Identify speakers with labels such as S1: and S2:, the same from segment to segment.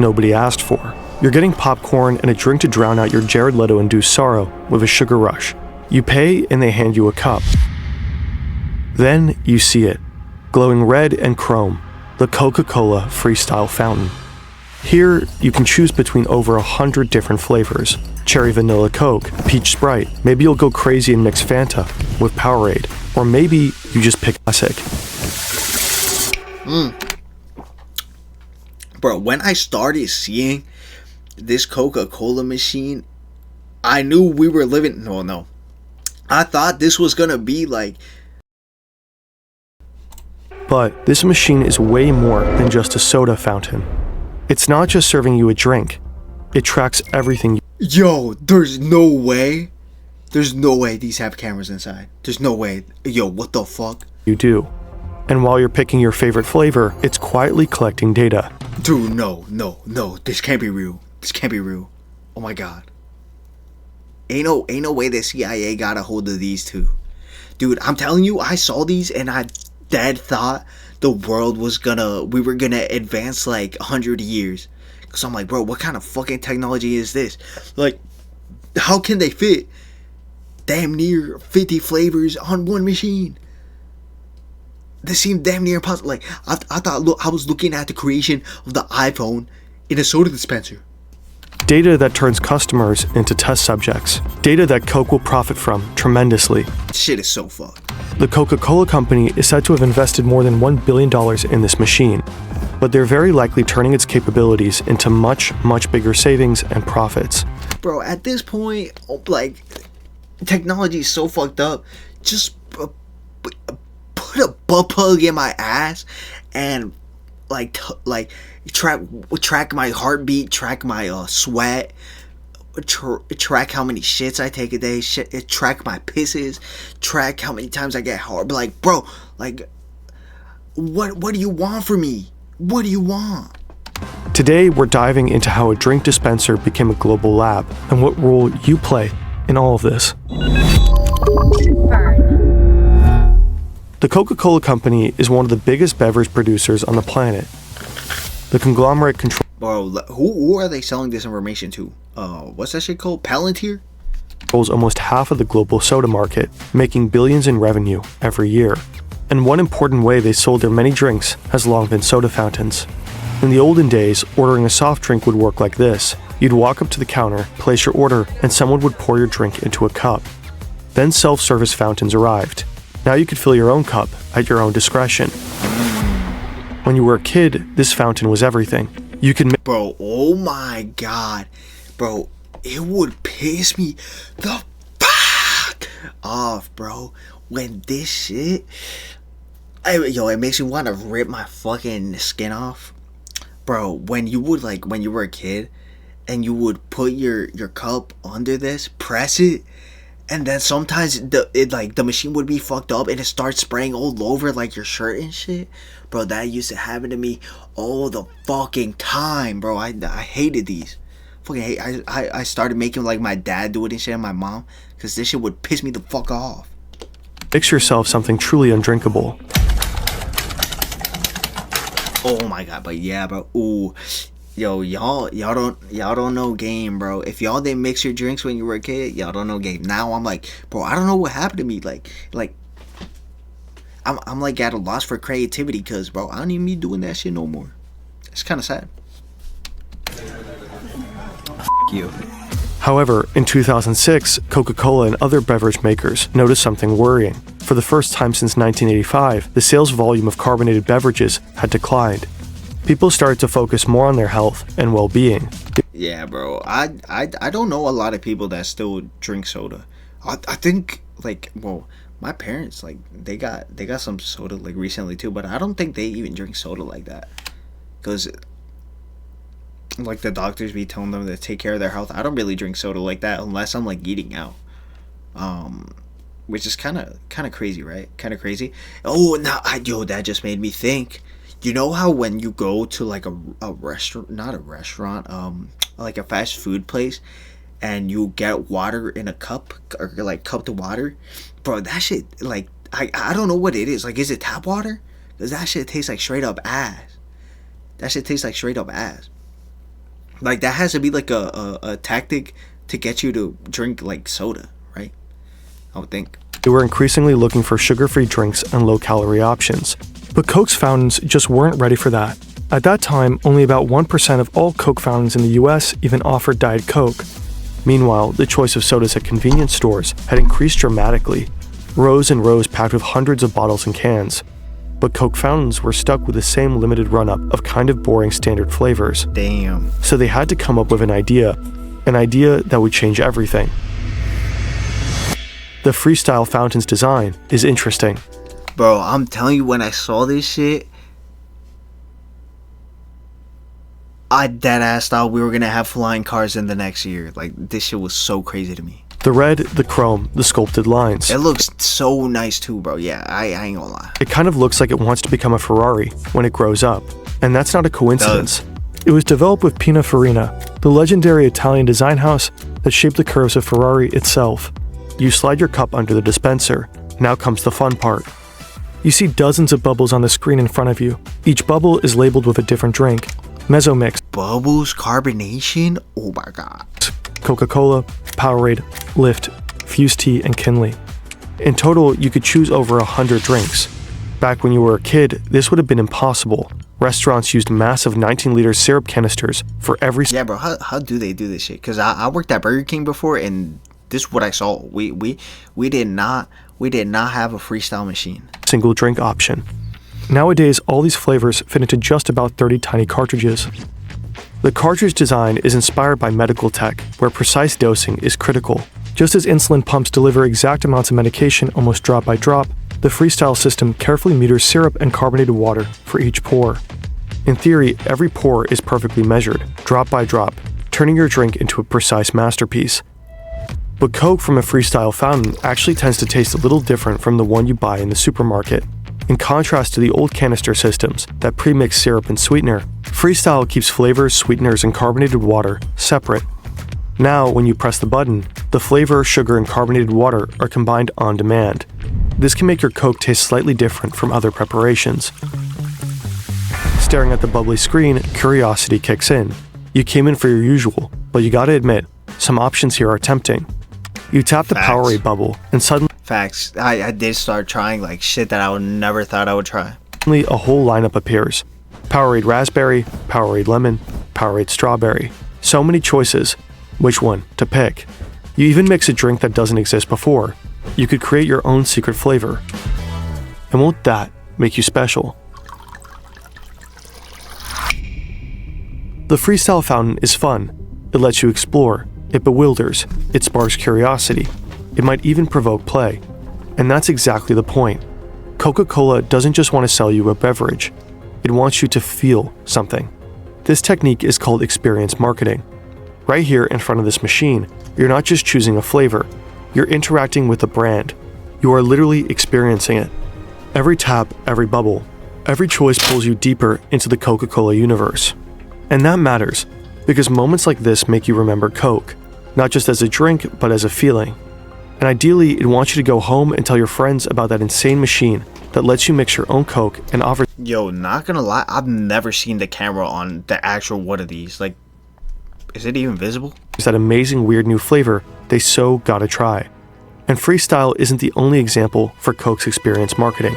S1: nobody asked for. You're getting popcorn and a drink to drown out your Jared Leto-induced sorrow with a sugar rush. You pay and they hand you a cup. Then you see it, glowing red and chrome, the Coca-Cola Freestyle Fountain. Here, you can choose between over 100 different flavors. Cherry Vanilla Coke, Peach Sprite, maybe you'll go crazy and mix Fanta with Powerade, or maybe you just pick classic.
S2: Bro, when I started seeing this Coca-Cola machine, I knew we were living... No. I thought this was gonna be like...
S1: But this machine is way more than just a soda fountain. It's not just serving you a drink. It tracks everything.
S2: Yo, there's no way. There's no way these have cameras inside. There's no way. Yo, what the fuck?
S1: You do. And while you're picking your favorite flavor, it's quietly collecting data.
S2: Dude, no. This can't be real. This can't be real. Oh my god. Ain't no way the CIA got a hold of these two. Dude, I'm telling you, I saw these and I dead thought the world was we were gonna advance like 100 years. Cause I'm like, bro, what kind of fucking technology is this? Like, how can they fit damn near 50 flavors on one machine? This seemed damn near impossible. Like, I thought, look, I was looking at the creation of the iPhone in a soda dispenser.
S1: Data that turns customers into test subjects. Data that Coke will profit from tremendously.
S2: Shit is so fucked.
S1: The Coca-Cola Company is said to have invested more than $1 billion in this machine, but they're very likely turning its capabilities into much, much bigger savings and profits.
S2: Bro, at this point, like, technology is so fucked up. Just put a butt plug in my ass and track my heartbeat, track my sweat, track how many shits I take a day, track my pisses, track how many times I get hard. But like, bro, like, what do you want from me? What do you want?
S1: Today, we're diving into how a drink dispenser became a global lab and what role you play in all of this. The Coca-Cola Company is one of the biggest beverage producers on the planet. The conglomerate controls...
S2: Bro, who are they selling this information to? What's that shit called? Palantir?
S1: ...controls almost half of the global soda market, making billions in revenue every year. And one important way they sold their many drinks has long been soda fountains. In the olden days, ordering a soft drink would work like this. You'd walk up to the counter, place your order, and someone would pour your drink into a cup. Then self-service fountains arrived. Now you could fill your own cup at your own discretion. When you were a kid, this fountain was everything. You could...
S2: Bro, oh my god. Bro, it would piss me the fuck off, bro. When this shit... it makes me want to rip my fucking skin off. Bro, when you were a kid, and you would put your cup under this, press it, and then sometimes the machine would be fucked up and it starts spraying all over like your shirt and shit. Bro, that used to happen to me all the fucking time, bro. I hated these. Fucking hate. I started making like my dad do it and shit and my mom, because this shit would piss me the fuck off.
S1: Mix yourself something truly undrinkable.
S2: Oh my god, but yeah, bro. Ooh. Yo, y'all don't know game, bro. If y'all didn't mix your drinks when you were a kid, y'all don't know game. Now I'm like, bro, I don't know what happened to me. Like I'm like at a loss for creativity, because, bro, I don't even be doing that shit no more. It's kind of sad. You.
S1: However, in 2006, Coca-Cola and other beverage makers noticed something worrying. For the first time since 1985, the sales volume of carbonated beverages had declined. People started to focus more on their health and well-being.
S2: Yeah, bro. I don't know a lot of people that still drink soda. I think, like, well, my parents, like, they got some soda like recently too, but I don't think they even drink soda like that. Because, like, the doctors be telling them to take care of their health. I don't really drink soda like that unless I'm like eating out. Which is kind of crazy, right? Kind of crazy. Oh, now that just made me think. You know how when you go to like a restaurant, not a restaurant, like a fast food place, and you get water in a cup, or like cup to water, bro, that shit, like, I don't know what it is. Like, is it tap water? Because that shit tastes like straight up ass. That shit tastes like straight up ass. Like that has to be like a tactic to get you to drink like soda, right? I would think.
S1: They were increasingly looking for sugar-free drinks and low-calorie options. But Coke's fountains just weren't ready for that. At that time, only about 1% of all Coke fountains in the US even offered Diet Coke. Meanwhile, the choice of sodas at convenience stores had increased dramatically. Rows and rows packed with hundreds of bottles and cans. But Coke fountains were stuck with the same limited run-up of kind of boring standard flavors.
S2: Damn.
S1: So they had to come up with an idea that would change everything. The freestyle fountain's design is interesting.
S2: Bro, I'm telling you, when I saw this shit, I deadass thought we were gonna have flying cars in the next year. Like, this shit was so crazy to me.
S1: The red, the chrome, the sculpted lines.
S2: It looks so nice too, bro. Yeah, I ain't gonna lie.
S1: It kind of looks like it wants to become a Ferrari when it grows up. And that's not a coincidence. It was developed with Pininfarina, the legendary Italian design house that shaped the curves of Ferrari itself. You slide your cup under the dispenser. Now comes the fun part. You see dozens of bubbles on the screen in front of you. Each bubble is labeled with a different drink. Mezzomix,
S2: Bubbles, carbonation, oh my god.
S1: Coca-Cola, Powerade, Lift, Fuse Tea, and Kinley. In total, you could choose over 100 drinks. Back when you were a kid, this would have been impossible. Restaurants used massive 19-liter syrup canisters for every...
S2: Yeah, bro, how do they do this shit? Because I worked at Burger King before, and this is what I saw. We did not have a freestyle machine.
S1: Single drink option. Nowadays, all these flavors fit into just about 30 tiny cartridges. The cartridge design is inspired by medical tech, where precise dosing is critical. Just as insulin pumps deliver exact amounts of medication almost drop by drop, the freestyle system carefully meters syrup and carbonated water for each pour. In theory, every pour is perfectly measured, drop by drop, turning your drink into a precise masterpiece. But Coke from a freestyle fountain actually tends to taste a little different from the one you buy in the supermarket. In contrast to the old canister systems that pre-mix syrup and sweetener, freestyle keeps flavors, sweeteners, and carbonated water separate. Now, when you press the button, the flavor, sugar, and carbonated water are combined on demand. This can make your Coke taste slightly different from other preparations. Staring at the bubbly screen, curiosity kicks in. You came in for your usual, but you gotta admit, some options here are tempting. You tap the Powerade bubble, and suddenly...
S2: Facts. I did start trying like shit that I would never thought I would try.
S1: A whole lineup appears. Powerade Raspberry, Powerade Lemon, Powerade Strawberry. So many choices. Which one to pick? You even mix a drink that doesn't exist before. You could create your own secret flavor. And won't that make you special? The freestyle fountain is fun. It lets you explore. It bewilders. It sparks curiosity. It might even provoke play. And that's exactly the point. Coca-Cola doesn't just want to sell you a beverage. It wants you to feel something. This technique is called experience marketing. Right here in front of this machine, you're not just choosing a flavor. You're interacting with the brand. You are literally experiencing it. Every tap, every bubble, every choice pulls you deeper into the Coca-Cola universe. And that matters, because moments like this make you remember Coke, not just as a drink, but as a feeling. And ideally, it wants you to go home and tell your friends about that insane machine that lets you mix your own Coke and offers...
S2: Yo, not gonna lie, I've never seen the camera on the actual one of these. Like, is it even visible?
S1: that amazing weird new flavor they so gotta try. And freestyle isn't the only example for Coke's experience marketing.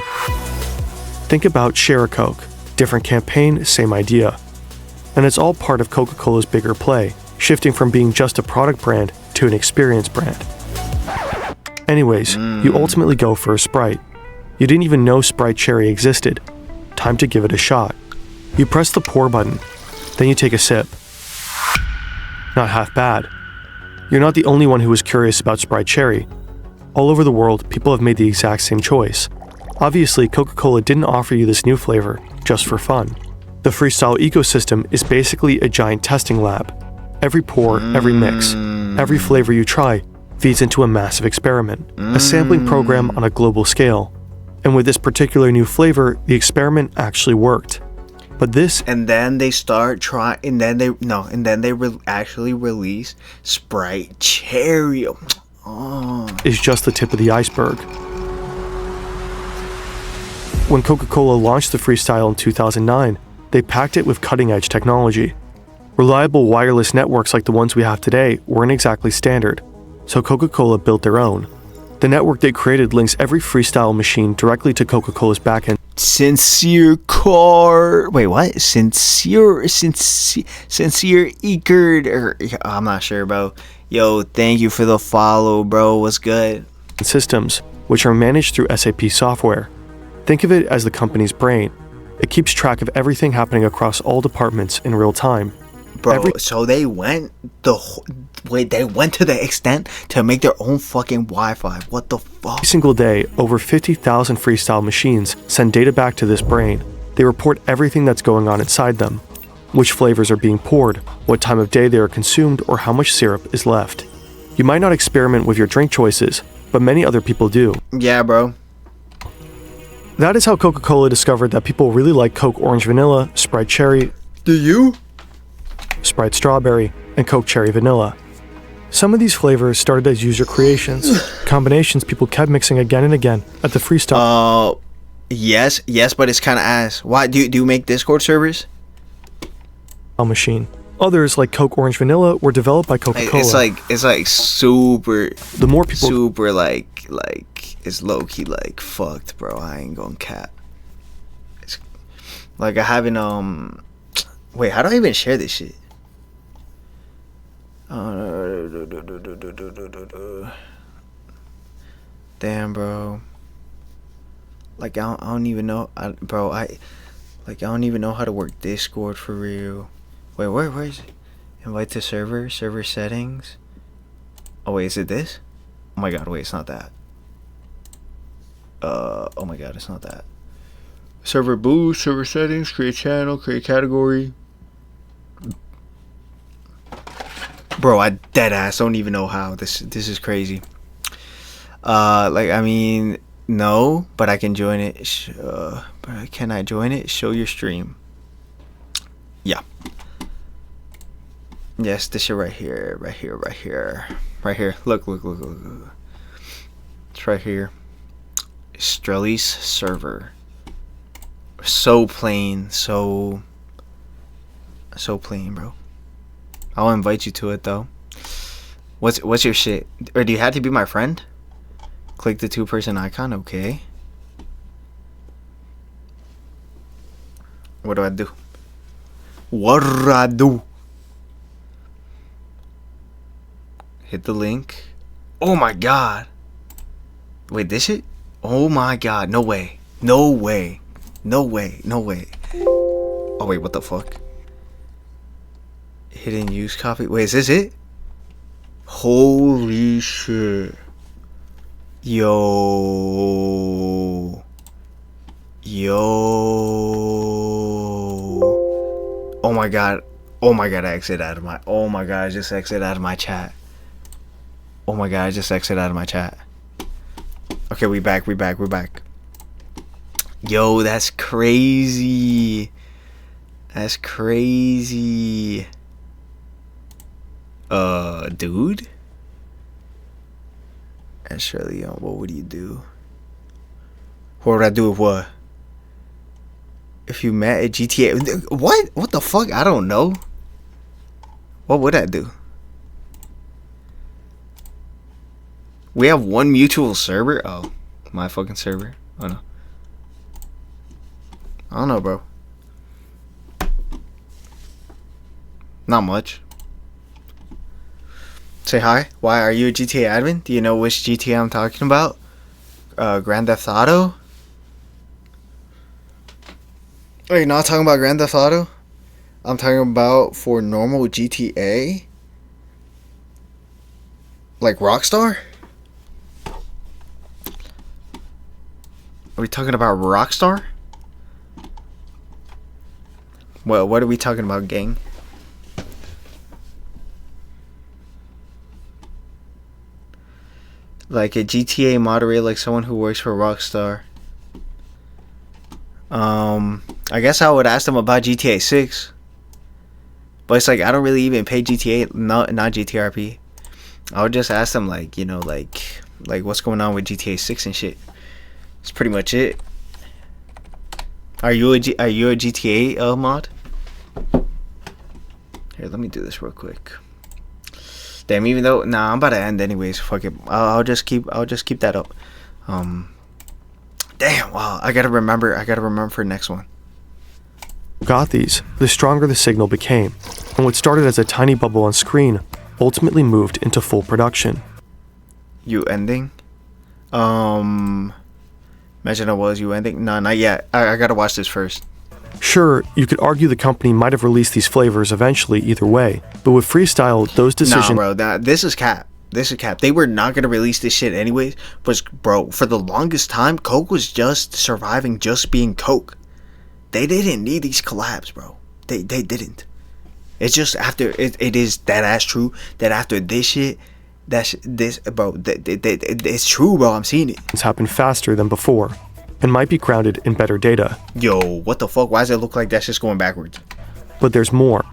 S1: Think about Share a Coke. Different campaign, same idea. And it's all part of Coca-Cola's bigger play, shifting from being just a product brand to an experience brand. Anyways, you ultimately go for a Sprite. You didn't even know Sprite Cherry existed. Time to give it a shot. You press the pour button, then you take a sip. Not half bad. You're not the only one who was curious about Sprite Cherry. All over the world, people have made the exact same choice. Obviously, Coca-Cola didn't offer you this new flavor just for fun. The freestyle ecosystem is basically a giant testing lab. Every pour, every mix, every flavor you try feeds into a massive experiment, a sampling program on a global scale. And with this particular new flavor, the experiment actually worked. But this...
S2: And then they start trying, and then they actually release Sprite Cherry. Oh.
S1: Is just the tip of the iceberg. When Coca-Cola launched the Freestyle in 2009, they packed it with cutting-edge technology. Reliable wireless networks like the ones we have today weren't exactly standard, so Coca-Cola built their own. The network they created links every freestyle machine directly to Coca-Cola's backend.
S2: Sincere car. Wait, what? Sincere Eckerd. Or, I'm not sure, bro. Yo, thank you for the follow, bro. What's good?
S1: Systems, which are managed through SAP software. Think of it as the company's brain. It keeps track of everything happening across all departments in real time.
S2: Bro, so they went to the extent to make their own fucking Wi-Fi. What the fuck?
S1: Every single day, over 50,000 freestyle machines send data back to this brain. They report everything that's going on inside them. Which flavors are being poured, what time of day they are consumed, or how much syrup is left. You might not experiment with your drink choices, but many other people do.
S2: Yeah, bro.
S1: That is how Coca-Cola discovered that people really like Coke Orange Vanilla, Sprite Cherry,
S2: Do you?
S1: Sprite Strawberry, and Coke Cherry Vanilla. Some of these flavors started as user creations, combinations people kept mixing again and again at the freestyle
S2: Yes, but it's kind of ass. Why do you make Discord servers?
S1: Machine. Others, like Coke Orange Vanilla, were developed by Coca-Cola.
S2: It's like super.
S1: The more people
S2: super like it's low key like fucked, bro. I ain't gonna cap. It's like I haven't Wait, how do I even share this shit? Damn, bro. Like I don't even know, I don't even know how to work Discord for real. Wait, where is it? Invite to server settings. Oh wait, is it this? Oh my god, wait, it's not that. Oh my god, it's not that. Server boost, server settings, create channel, create category. Bro, I deadass don't even know how. This is crazy. Like, I mean, no, but I can join it. But can I join it? Show your stream. Yeah. Yes, this shit right here. Right here. Look. It's right here. STRELLI's server. So plain, so plain, bro. I'll invite you to it though. What's your shit? Or do you have to be my friend? Click the 2-person icon. Okay. What do I do? Hit the link. Oh my god. Wait, this shit? Oh my god. No way. Oh wait, what the fuck? Hidden use copy. Wait, is this it? Holy shit. Yo. Oh my god, I exited out of my. Oh my god, I just exited out of my chat. Okay, we back. Yo, that's crazy. Dude. And Shirley, what would you do? What would I do with what? If you met at GTA, what the fuck? I don't know. What would I do? We have one mutual server. Oh, my fucking server. Oh no. I don't know, bro. Not much. Say hi. Why are you a GTA admin? Do you know which GTA I'm talking about? Grand Theft Auto? Oh, you're not talking about Grand Theft Auto? I'm talking about for normal GTA? Like Rockstar? Are we talking about Rockstar? Well, what are we talking about, gang? Like a GTA moderator, like someone who works for Rockstar. I guess I would ask them about GTA 6. But it's like, I don't really even pay GTA, not GTRP. I would just ask them, like, you know, like what's going on with GTA 6 and shit. That's pretty much it. Are you a GTA mod? Here, let me do this real quick. Damn, even though I'm about to end anyways. Fuck it. I'll just keep that up. Damn, wow. I gotta remember for the next one.
S1: Got these, the stronger the signal became, and what started as a tiny bubble on screen ultimately moved into full production.
S2: You ending? Imagine it was you ending? No, not yet. I gotta watch this first.
S1: Sure, you could argue the company might have released these flavors eventually either way, but with Freestyle, those decisions...
S2: Nah, bro, this is cap. This is cap. They were not gonna release this shit anyways, but bro, for the longest time, Coke was just surviving just being Coke. They didn't need these collabs, bro. They didn't. It's just after... It is that ass true that after this shit... it's true, bro. I'm seeing it.
S1: It's happened faster than before, and might be grounded in better data.
S2: Yo, what the fuck? Why does it look like that's just going backwards?
S1: But there's more.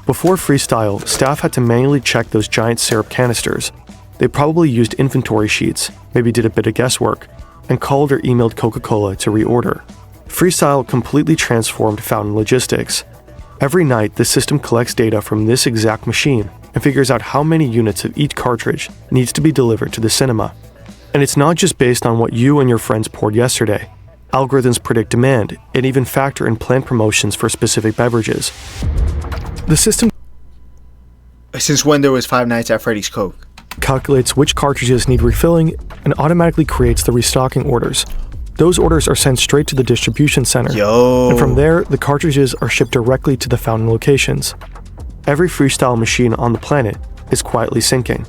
S1: Before Freestyle, staff had to manually check those giant syrup canisters. They probably used inventory sheets, maybe did a bit of guesswork, and called or emailed Coca-Cola to reorder. Freestyle completely transformed fountain logistics. Every night, the system collects data from this exact machine and figures out how many units of each cartridge needs to be delivered to the cinema. And it's not just based on what you and your friends poured yesterday. Algorithms predict demand and even factor in planned promotions for specific beverages. The system
S2: Since when there was Five Nights at Freddy's Coke?
S1: Calculates which cartridges need refilling and automatically creates the restocking orders. Those orders are sent straight to the distribution center.
S2: Yo.
S1: And from there, the cartridges are shipped directly to the fountain locations. Every Freestyle machine on the planet is quietly syncing.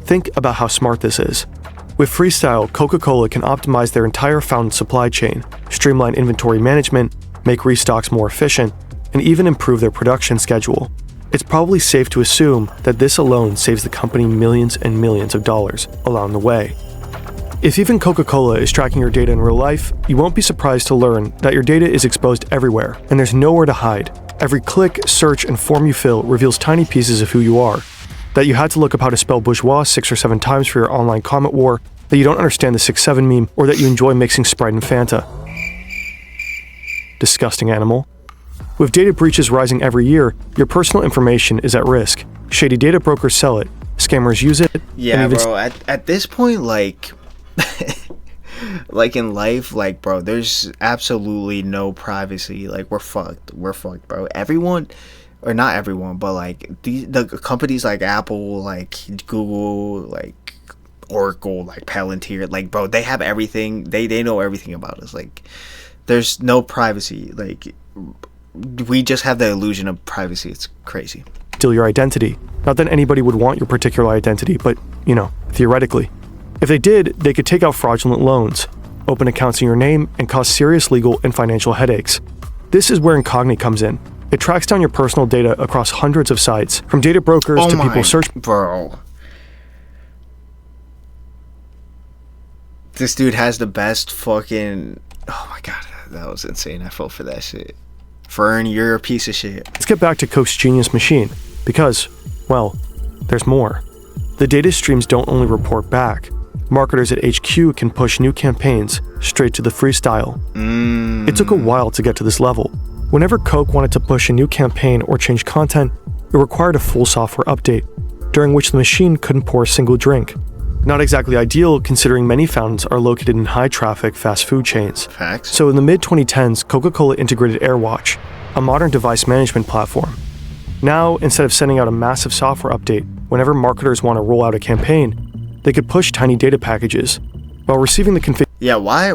S1: Think about how smart this is. With Freestyle, Coca-Cola can optimize their entire fountain supply chain, streamline inventory management, make restocks more efficient, and even improve their production schedule. It's probably safe to assume that this alone saves the company millions and millions of dollars along the way. If even Coca-Cola is tracking your data in real life, you won't be surprised to learn that your data is exposed everywhere, and there's nowhere to hide. Every click, search, and form you fill reveals tiny pieces of who you are. That you had to look up how to spell bourgeois 6 or 7 times for your online comment war, that you don't understand the 6-7 meme, or that you enjoy mixing Sprite and Fanta. Disgusting animal. With data breaches rising every year, your personal information is at risk. Shady data brokers sell it, scammers use it.
S2: Yeah, bro, at this point, like... like in life, like, bro, there's absolutely no privacy. Like, we're fucked, bro. Everyone... Or not everyone, but like the companies like Apple, like Google, like Oracle, like Palantir, like, bro, they have everything. They know everything about us. Like, there's no privacy. Like, we just have the illusion of privacy. It's crazy.
S1: Steal your identity. Not that anybody would want your particular identity, but, you know, theoretically. If they did, they could take out fraudulent loans, open accounts in your name, and cause serious legal and financial headaches. This is where Incogni comes in. It tracks down your personal data across hundreds of sites, from data brokers to people search.
S2: Bro. This dude has the best fucking... Oh my god, that was insane. I fell for that shit. Fern, you're a piece of shit.
S1: Let's get back to Coke's genius machine, because, well, there's more. The data streams don't only report back. Marketers at HQ can push new campaigns straight to the Freestyle. It took a while to get to this level. Whenever Coke wanted to push a new campaign or change content, it required a full software update, during which the machine couldn't pour a single drink. Not exactly ideal, considering many fountains are located in high-traffic fast food chains.
S2: Facts.
S1: So in the mid-2010s, Coca-Cola integrated AirWatch, a modern device management platform. Now, instead of sending out a massive software update whenever marketers want to roll out a campaign, they could push tiny data packages, while receiving the configuration.
S2: Yeah, why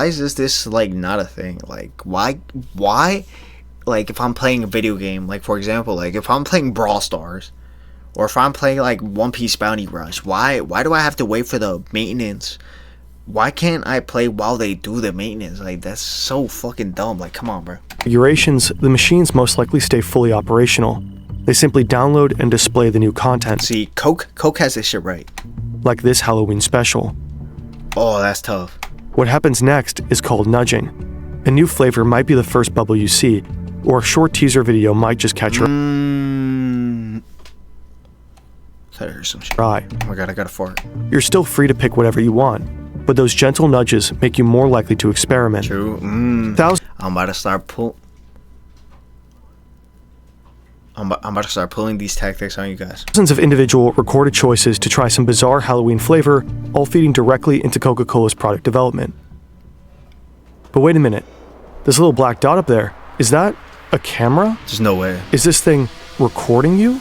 S2: is this like not a thing? Like, why, like, if I'm playing a video game, like, for example, like, if I'm playing Brawl Stars, or if I'm playing, like, One Piece Bounty Rush, why do I have to wait for the maintenance? Why can't I play while they do the maintenance? Like, that's so fucking dumb. Like, come on, bro.
S1: Configurations, the machines most likely stay fully operational. They simply download and display the new content.
S2: See, Coke has this shit right.
S1: Like this Halloween special.
S2: Oh, that's tough.
S1: What happens next is called nudging. A new flavor might be the first bubble you see, or a short teaser video might just catch your
S2: Thought I heard some shit.
S1: eye.
S2: Oh my god, I got a fart.
S1: You're still free to pick whatever you want, but those gentle nudges make you more likely to experiment.
S2: True. I'm about to start I'm about to start pulling these tactics on you guys.
S1: Dozens of individual recorded choices to try some bizarre Halloween flavor, all feeding directly into Coca-Cola's product development. But wait a minute. This little black dot up there, is that a camera?
S2: There's no way.
S1: Is this thing recording you?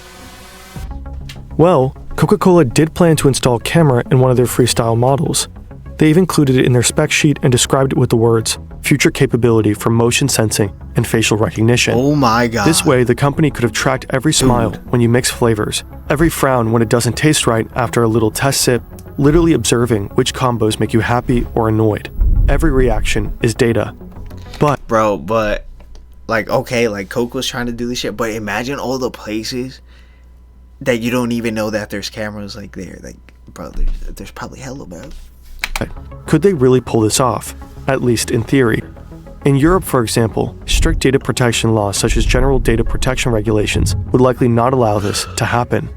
S1: Well, Coca-Cola did plan to install a camera in one of their Freestyle models. They even included it in their spec sheet and described it with the words, future capability for motion sensing and facial recognition.
S2: Oh my god.
S1: This way, the company could have tracked every smile when you mix flavors, every frown when it doesn't taste right after a little test sip, literally observing which combos make you happy or annoyed. Every reaction is data.
S2: But like, okay, like Coke was trying to do this shit, but imagine all the places that you don't even know that there's cameras like there. Like, bro, there's probably hella, bro.
S1: Could they really pull this off? At least in theory. In Europe, for example, strict data protection laws such as general data protection regulations would likely not allow this to happen.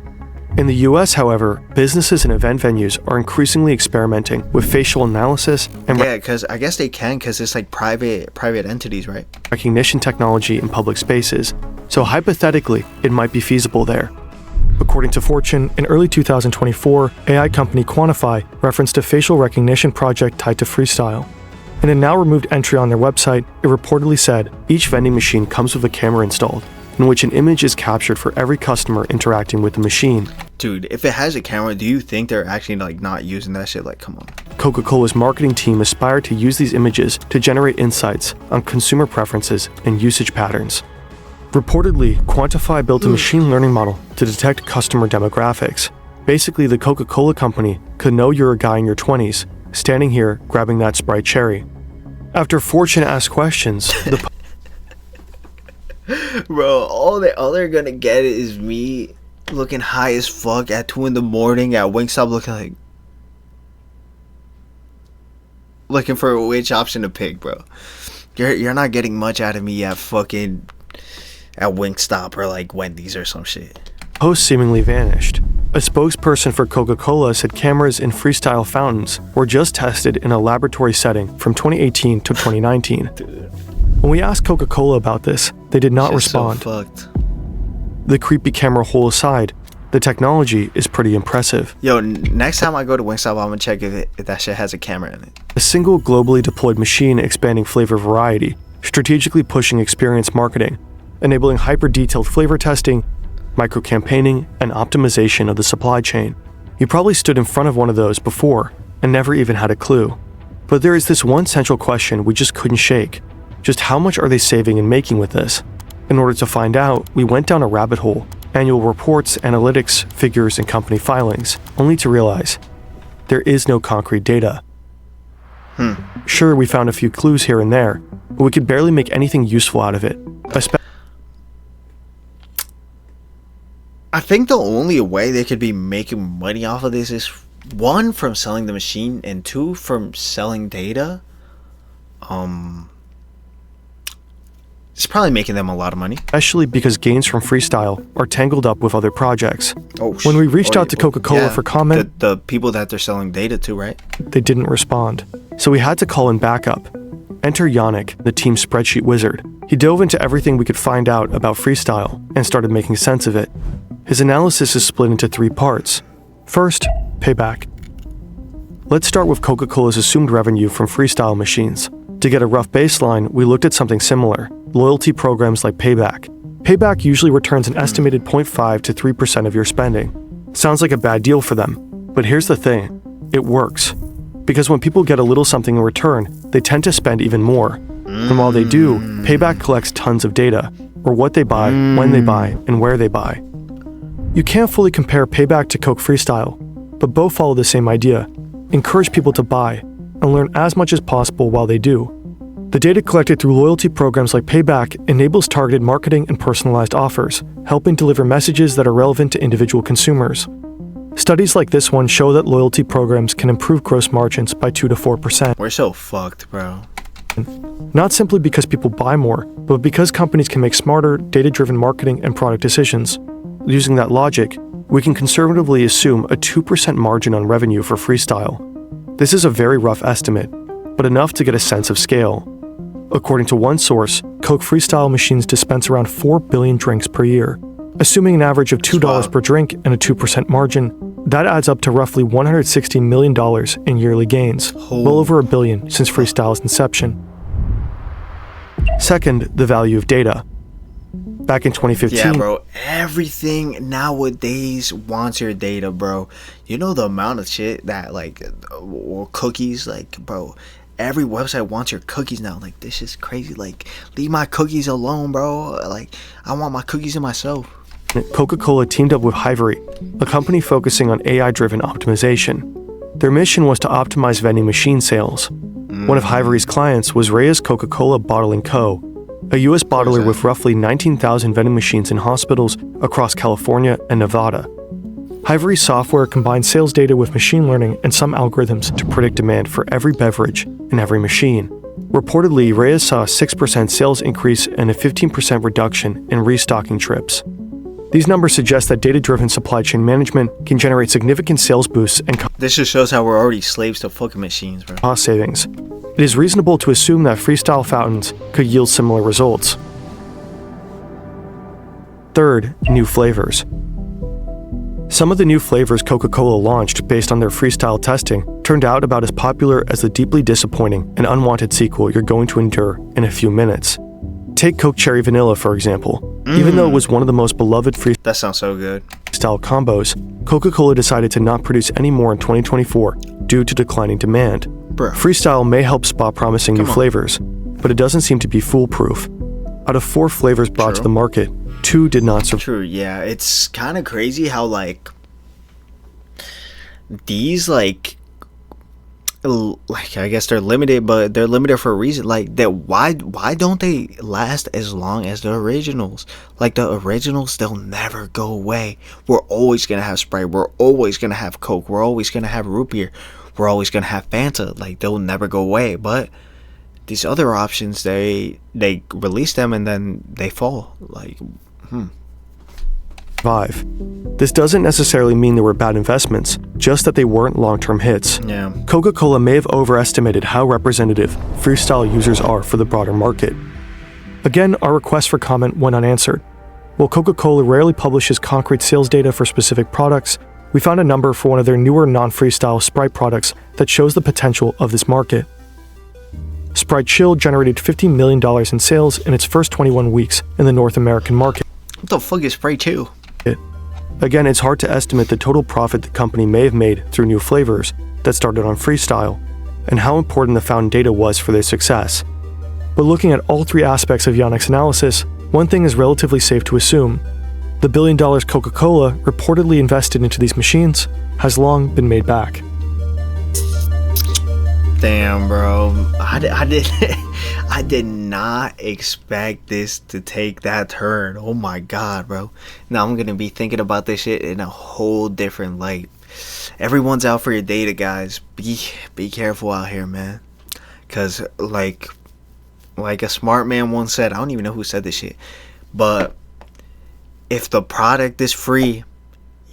S1: In the US, however, businesses and event venues are increasingly experimenting with facial analysis and
S2: because I guess they can, because it's like private entities, right?
S1: recognition technology in public spaces, so hypothetically, it might be feasible there. According to Fortune, in early 2024, AI company Quantify referenced a facial recognition project tied to Freestyle. In a now-removed entry on their website, it reportedly said, each vending machine comes with a camera installed, in which an image is captured for every customer interacting with the machine.
S2: Dude, if it has a camera, do you think they're actually like not using that shit? Like, come on.
S1: Coca-Cola's marketing team aspired to use these images to generate insights on consumer preferences and usage patterns. Reportedly, Quantify built a machine learning model to detect customer demographics. Basically, the Coca-Cola company could know you're a guy in your 20s, standing here grabbing that Sprite cherry. After Fortune asked questions, the
S2: Bro, all they're gonna get is me looking high as fuck at 2 in the morning at Wingstop, looking for which option to pick, bro. You're not getting much out of me at Wingstop or like Wendy's or some shit.
S1: host seemingly vanished. A spokesperson for Coca-Cola said cameras in Freestyle fountains were just tested in a laboratory setting from 2018 to 2019.
S2: Dude,
S1: When we asked Coca-Cola about this, they did not respond.
S2: So fucked.
S1: The creepy camera hole aside, the technology is pretty impressive.
S2: Yo, next time I go to Wingstop, I'm gonna check if that shit has a camera in it.
S1: A single globally deployed machine expanding flavor variety, strategically pushing experience marketing, enabling hyper-detailed flavor testing, micro-campaigning, and optimization of the supply chain. You probably stood in front of one of those before and never even had a clue. But there is this one central question we just couldn't shake. Just how much are they saving and making with this? In order to find out, we went down a rabbit hole, annual reports, analytics, figures, and company filings, only to realize there is no concrete data. Sure, we found a few clues here and there, but we could barely make anything useful out of it.
S2: I think the only way they could be making money off of this is 1, from selling the machine, and 2, from selling data. It's probably making them a lot of money.
S1: Especially because gains from Freestyle are tangled up with other projects. When we reached out to Coca-Cola for comment,
S2: the people that they're selling data to, right?
S1: they didn't respond. So we had to call in backup. Enter Yannick, the team's spreadsheet wizard. He dove into everything we could find out about Freestyle and started making sense of it. His analysis is split into 3 parts. First, payback. Let's start with Coca-Cola's assumed revenue from Freestyle machines. To get a rough baseline, we looked at something similar, loyalty programs like Payback. Payback usually returns an estimated 0.5 to 3% of your spending. Sounds like a bad deal for them, but here's the thing, it works. Because when people get a little something in return, they tend to spend even more. And while they do, Payback collects tons of data, or what they buy, when they buy, and where they buy. You can't fully compare Payback to Coke Freestyle, but both follow the same idea. Encourage people to buy, and learn as much as possible while they do. The data collected through loyalty programs like Payback enables targeted marketing and personalized offers, helping deliver messages that are relevant to individual consumers. Studies like this one show that loyalty programs can improve gross margins by 2 to 4%.
S2: We're so fucked, bro.
S1: Not simply because people buy more, but because companies can make smarter, data-driven marketing and product decisions. Using that logic, we can conservatively assume a 2% margin on revenue for Freestyle. This is a very rough estimate, but enough to get a sense of scale. According to one source, Coke Freestyle machines dispense around 4 billion drinks per year. Assuming an average of $2
S2: wild.
S1: per drink and a 2% margin, that adds up to roughly $160 million in yearly gains, well over $1 billion since Freestyle's inception. Second, the value of data. Back in 2015,
S2: Yeah, bro. Everything nowadays wants your data, bro. You know the amount of shit that, like, or cookies, like, bro. Every website wants your cookies now. Like, this is crazy. Like, leave my cookies alone, bro. Like, I want my cookies to myself.
S1: Coca-Cola teamed up with Hivery, a company focusing on AI-driven optimization. Their mission was to optimize vending machine sales. One of Hivery's clients was Reyes Coca-Cola Bottling Co., a U.S. bottler with roughly 19,000 vending machines in hospitals across California and Nevada. Hivery's software combined sales data with machine learning and some algorithms to predict demand for every beverage in every machine. Reportedly, Reyes saw a 6% sales increase and a 15% reduction in restocking trips. These numbers suggest that data-driven supply chain management can generate significant sales boosts and
S2: This just shows how we're already slaves to fucking machines, bro.
S1: cost savings. It is reasonable to assume that Freestyle fountains could yield similar results. Third, new flavors. Some of the new flavors Coca-Cola launched based on their Freestyle testing turned out about as popular as the deeply disappointing and unwanted sequel you're going to endure in a few minutes. Take Coke Cherry Vanilla, for example. Even though it was one of the most beloved
S2: That sounds so good.
S1: Freestyle combos, Coca-Cola decided to not produce any more in 2024 due to declining demand.
S2: Bro.
S1: Freestyle may help spot promising new flavors, but it doesn't seem to be foolproof. Out of 4 flavors brought to the market, 2 did not survive.
S2: True, yeah. It's kind of crazy how, like, these, like, I guess they're limited, but they're limited for a reason. Like, that why don't they last as long as the originals? Like, the originals, they'll never go away. We're always gonna have Sprite, we're always gonna have Coke, we're always gonna have root beer, we're always gonna have Fanta. Like, they'll never go away. But these other options, they release them and then they fall. Like,
S1: This doesn't necessarily mean they were bad investments, just that they weren't long-term hits.
S2: yeah.
S1: Coca-Cola may have overestimated how representative Freestyle users are for the broader market. Again, our request for comment went unanswered. While Coca-Cola rarely publishes concrete sales data for specific products, we found a number for one of their newer non-Freestyle Sprite products that shows the potential of this market. Sprite Chill generated $50 million in sales in its first 21 weeks in the North American market.
S2: What the fuck is Sprite 2?
S1: Again, it's hard to estimate the total profit the company may have made through new flavors that started on Freestyle, and how important the found data was for their success. But looking at all 3 aspects of Yannick's analysis, one thing is relatively safe to assume. The $1 billion Coca-Cola reportedly invested into these machines has long been made back.
S2: Damn, bro. I did not expect this to take that turn. Oh my god, bro. Now I'm gonna be thinking about this shit in a whole different light. Everyone's out for your data, guys. Be careful out here, man. Cause like a smart man once said, I don't even know who said this shit, but if the product is free,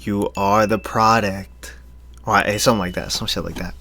S2: you are the product. Or something like that. Some shit like that.